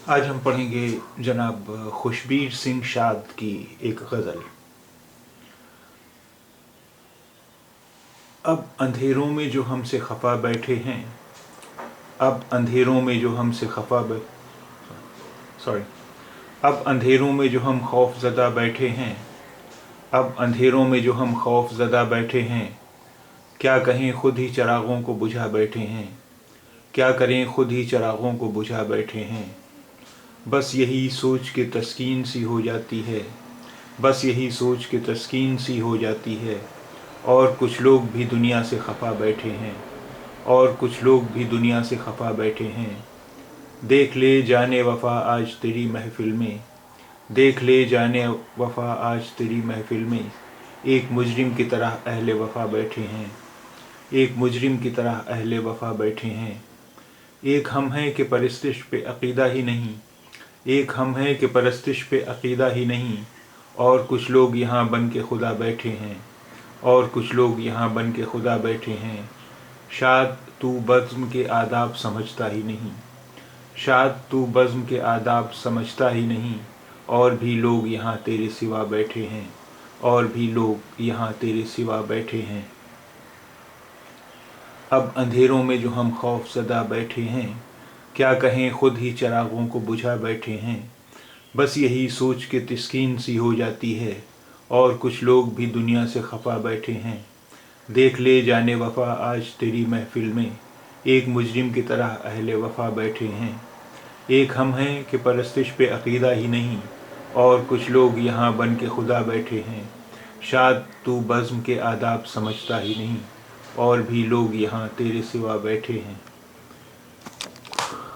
आज हम पढ़ेंगे जनाब खुशबीर सिंह शाद की एक गज़ल। अब अंधेरों में जो हमसे खफा बैठे हैं, अब अंधेरों में जो हमसे सॉरी अब अंधेरों में जो हम खौफ ज़दा बैठे हैं, अब अंधेरों में जो हम खौफ ज़दा बैठे हैं, क्या कहें खुद ही चिरागों को बुझा बैठे हैं, क्या करें खुद ही चिरागों को बुझा बैठे हैं। बस यही सोच के तस्कीन सी हो जाती है, बस यही सोच के तस्कीन सी हो जाती है। और कुछ लोग भी दुनिया से खफा बैठे हैं, और कुछ लोग भी दुनिया से खफा बैठे हैं। देख ले जाने वफ़ा आज तेरी महफ़िल में, देख ले जाने वफ़ा आज तेरी महफ़िल में, एक मुजरिम की तरह अहले वफ़ा बैठे हैं, एक मुजरिम की तरह अहले वफ़ा बैठे हैं। एक हम हैं कि परस्तिश पे अक़ीदा ही नहीं, एक हम हैं कि परस्तिश पे अक़ीदा ही नहीं। और कुछ लोग यहाँ बन के खुदा बैठे हैं, और कुछ लोग यहाँ बन के खुदा बैठे हैं। शायद तू बज़्म के आदाब समझता ही नहीं, शायद तू बज़्म के आदाब समझता ही नहीं। और भी लोग यहाँ तेरे सिवा बैठे हैं, और भी लोग यहाँ तेरे सिवा बैठे हैं। अब अंधेरों में जो हम खौफ ज़दा बैठे हैं, क्या कहें खुद ही चिरागों को बुझा बैठे हैं। बस यही सोच के तस्कीन सी हो जाती है, और कुछ लोग भी दुनिया से खफा बैठे हैं। देख ले जाने वफ़ा आज तेरी महफ़िल में, एक मुजरिम की तरह अहले वफ़ा बैठे हैं। एक हम हैं कि परस्तिश पे अक़ीदा ही नहीं, और कुछ लोग यहाँ बन के खुदा बैठे हैं। शायद तू बज़्म के आदाब समझता ही नहीं, और भी लोग यहाँ तेरे सिवा बैठे हैं।